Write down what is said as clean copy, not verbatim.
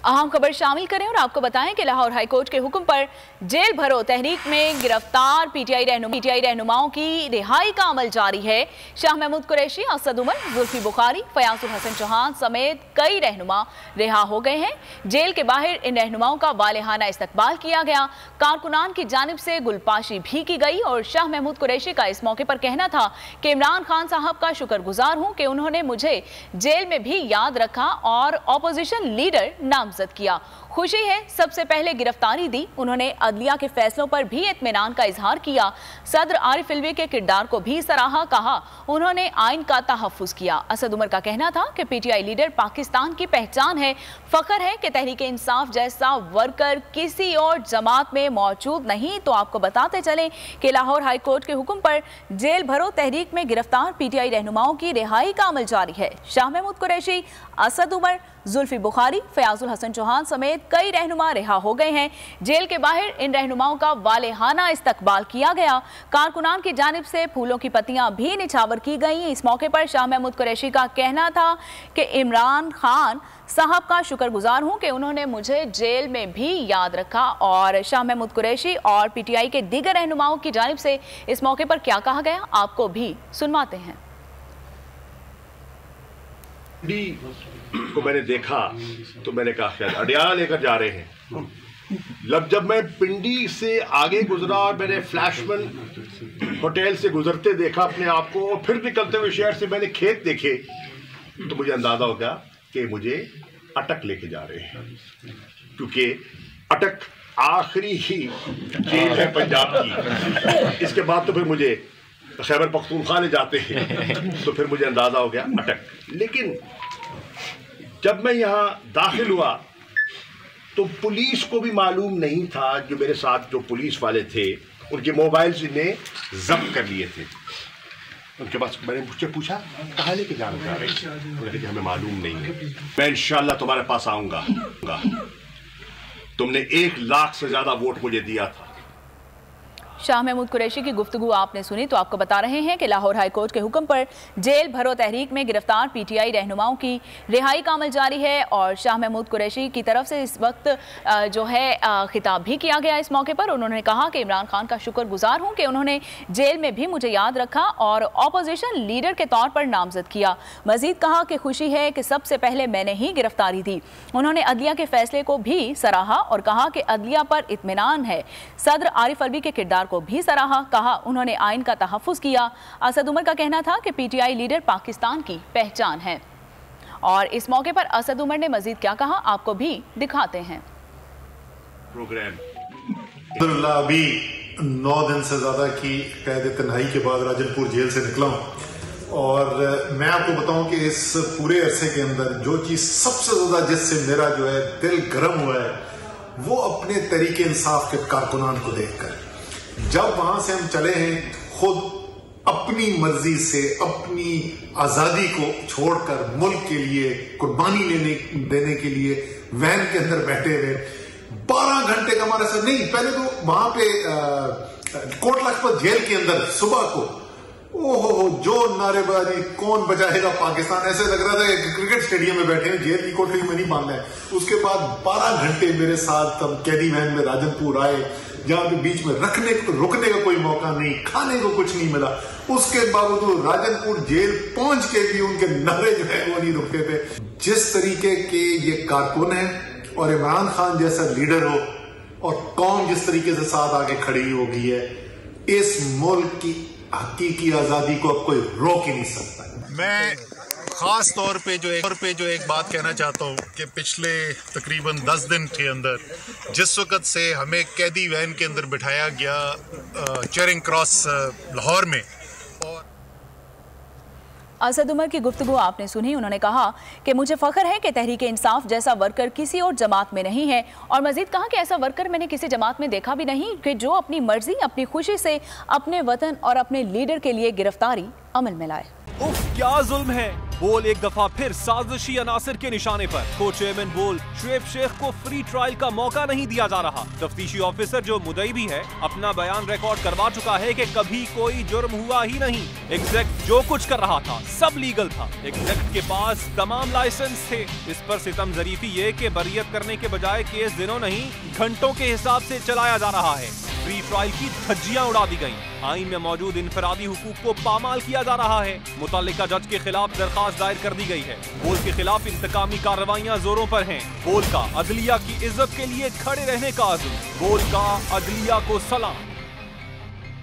अहम खबर शामिल करें और आपको बताएं कि लाहौर हाई कोर्ट के हुक्म पर जेल भरो तहरीक में गिरफ्तार पीटीआई रहनुमाओं की रिहाई का अमल जारी है। शाह महमूद कुरैशी, असद उमर, जुल्फी बुखारी, फयाजुल हसन चौहान समेत कई रहनुमा रिहा हो गए हैं। जेल के बाहर इन रहनुमाओं का वालेहाना इस्तकबाल किया गया। कारकुनान की जानिब से गुलपाशी भी की गई और शाह महमूद कुरैशी का इस मौके पर कहना था कि इमरान खान साहब का शुक्रगुजार हूं कि उन्होंने मुझे जेल में भी याद रखा और ऑपोजिशन लीडर नामजद किया। खुशी है, सबसे पहले गिरफ्तारी दी। उन्होंने अदलिया के फैसलों पर भी इत्मीनान का इजहार किया। सदर आरिफ अलवी के किरदार को भी सराहा, कहा उन्होंने आइन का तहफ्फुज किया। असद उमर का कहना था कि पीटीआई लीडर पाकिस्तान की पहचान है। फख्र है कि तहरीक इंसाफ जैसा वर्कर किसी और जमात में मौजूद नहीं। तो आपको बताते चलें कि लाहौर हाई कोर्ट के हुक्म पर जेल भरो तहरीक में गिरफ्तार पीटीआई रहनुमाओं की रिहाई का अमल जारी है। शाह महमूद कुरैशी, असद उमर, जुल्फी बुखारी, फयाजुल हसन चौहान समेत कई रहनुमा रिहा हो गए हैं। जेल के बाहर इन रहनुमाओं का वालेहाना इस्तकबाल किया गया। कारकुनान की जानिब से फूलों की पत्तियां भी निछावर की गई। इस मौके पर शाह महमूद कुरैशी का कहना था कि इमरान खान साहब का शुक्रगुजार हूं कि उन्होंने मुझे जेल में भी याद रखा। और शाह महमूद कुरैशी और पीटीआई के दीगर रहनुमाओं की जानिब से इस मौके पर क्या कहा गया, आपको भी सुनवाते हैं। को मैंने देखा तो मैंने कहा शायद अडियाला लेकर जा रहे हैं। जब मैं पिंडी से आगे गुजरा और मैंने फ्लैशमैन होटल से गुजरते देखा अपने आप को और फिर निकलते हुए शहर से मैंने खेत देखे तो मुझे अंदाजा हो गया कि मुझे अटक लेके जा रहे हैं, क्योंकि अटक आखिरी ही जेल है पंजाब की। इसके बाद तो फिर मुझे खैबर पख्तूनख्वा ले जाते हैं तो फिर मुझे अंदाजा हो गया अटक। लेकिन जब मैं यहाँ दाखिल हुआ तो पुलिस को भी मालूम नहीं था, जो मेरे साथ जो पुलिस वाले थे उनके मोबाइल्स इन्हें जब्त कर लिए थे। उनके पास मैंने मुझसे पूछा कहाँ लेके जाना चाह रहे हैं, उन्होंने कहा हमें मालूम नहीं है, मैं इंशाल्लाह तुम्हारे पास आऊँगा। तुमने 1 लाख से ज़्यादा वोट मुझे दिया था। शाह महमूद कुरैशी की गुफ्तगू आपने सुनी। तो आपको बता रहे हैं कि लाहौर हाई कोर्ट के हुक्म पर जेल भरो तहरीक में गिरफ्तार पीटीआई रहनुमाओं की रिहाई का अमल जारी है। और शाह महमूद कुरैशी की तरफ से इस वक्त जो है खिताब भी किया गया। इस मौके पर उन्होंने कहा कि इमरान खान का शुक्रगुजार हूं कि उन्होंने जेल में भी मुझे याद रखा और ऑपोजिशन लीडर के तौर पर नामजद किया। मजीद कहा कि खुशी है कि सबसे पहले मैंने ही गिरफ्तारी दी। उन्होंने अदलिया के फैसले को भी सराहा और कहा कि अदलिया पर इत्मीनान है। सदर आरिफ अलवी के किरदार को भी सराहा, कहा उन्होंने आइन का तहफ्फुज किया। असद उमर का कहना था कि पीटीआई लीडर पाकिस्तान की पहचान है। और इस मौके पर असद उमर ने मजीद क्या कहा, आपको भी दिखाते हैं। अभी 9 दिन से ज्यादा की कैद तन्हाई के बाद राजनपुर जेल से निकला हूं और मैं आपको बताऊं कि इस पूरे अरसे के अंदर जो चीज सबसे ज्यादा जिससे मेरा जो है दिल गर्म हुआ है वो अपने तरीके इंसाफ के कारकुनान को देखकर। जब वहां से हम चले हैं खुद अपनी मर्जी से अपनी आजादी को छोड़कर मुल्क के लिए कुर्बानी देने के लिए वैन के अंदर बैठे हुए 12 घंटे का हमारा सर नहीं, पहले तो वहां पे कोट लखपत जेल के अंदर सुबह को ओहो जो नारेबाजी, कौन बचाएगा पाकिस्तान, ऐसे लग रहा था कि क्रिकेट स्टेडियम में बैठे हैं, जेल की कोठरी में नहीं बांधना है। उसके बाद 12 घंटे मेरे साथ तब कैदी वैन में राजनपुर आए, जहां पे बीच में रुकने का कोई मौका नहीं, खाने को कुछ नहीं मिला। उसके बावजूद राजनपुर जेल पहुंच के भी उनके नारे जो है वो नहीं रुकते थे। जिस तरीके के ये कारकुन है और इमरान खान जैसा लीडर हो और कौम जिस तरीके से साथ आके खड़ी हो गई है, इस मुल्क की हकीकी आजादी को अब कोई रोक ही नहीं सकता। मैं खास तौर पे जो एक बात कहना चाहता हूँ कि पिछले तकरीबन 10 दिन के अंदर जिस वक़्त से हमें कैदी वैन के अंदर बिठाया गया चेरिंग क्रॉस लाहौर में, और असद उमर की गुफ्तगू आपने सुनी। उन्होंने कहा कि मुझे फख्र है कि तहरीक इंसाफ जैसा वर्कर किसी और जमात में नहीं है। और मजीद कहा कि ऐसा वर्कर मैंने किसी जमात में देखा भी नहीं कि जो अपनी मर्जी, अपनी खुशी से अपने वतन और अपने लीडर के लिए गिरफ्तारी अमल में लाए। उफ, क्या जुल्म है। बोल एक दफा फिर साजिशी अनासर के निशाने पर। को चेयरमैन बोल शुएब शेख को फ्री ट्रायल का मौका नहीं दिया जा रहा। तफ्तीशी ऑफिसर जो मुदई भी है अपना बयान रिकॉर्ड करवा चुका है कि कभी कोई जुर्म हुआ ही नहीं। एग्जैक्ट जो कुछ कर रहा था सब लीगल था। एग्जैक्ट के पास तमाम लाइसेंस थे। इस पर सितम जरीफी ये कि बरियत करने के बजाय केस दिनों नहीं घंटों के हिसाब से चलाया जा रहा है। फ्री ट्रायल की धज्जियां उड़ा दी गयी। आईन में मौजूद इनफरादी हुकूक को पामाल किया जा रहा है। मुतल्लिका जज के खिलाफ दरखास्त दायर कर दी गई है। बोल के खिलाफ इंतकामी कार्रवाइयां जोरों पर हैं। बोल का अदलिया की इज्जत के लिए खड़े रहने का अज़्म। बोल का अदलिया को सलाम।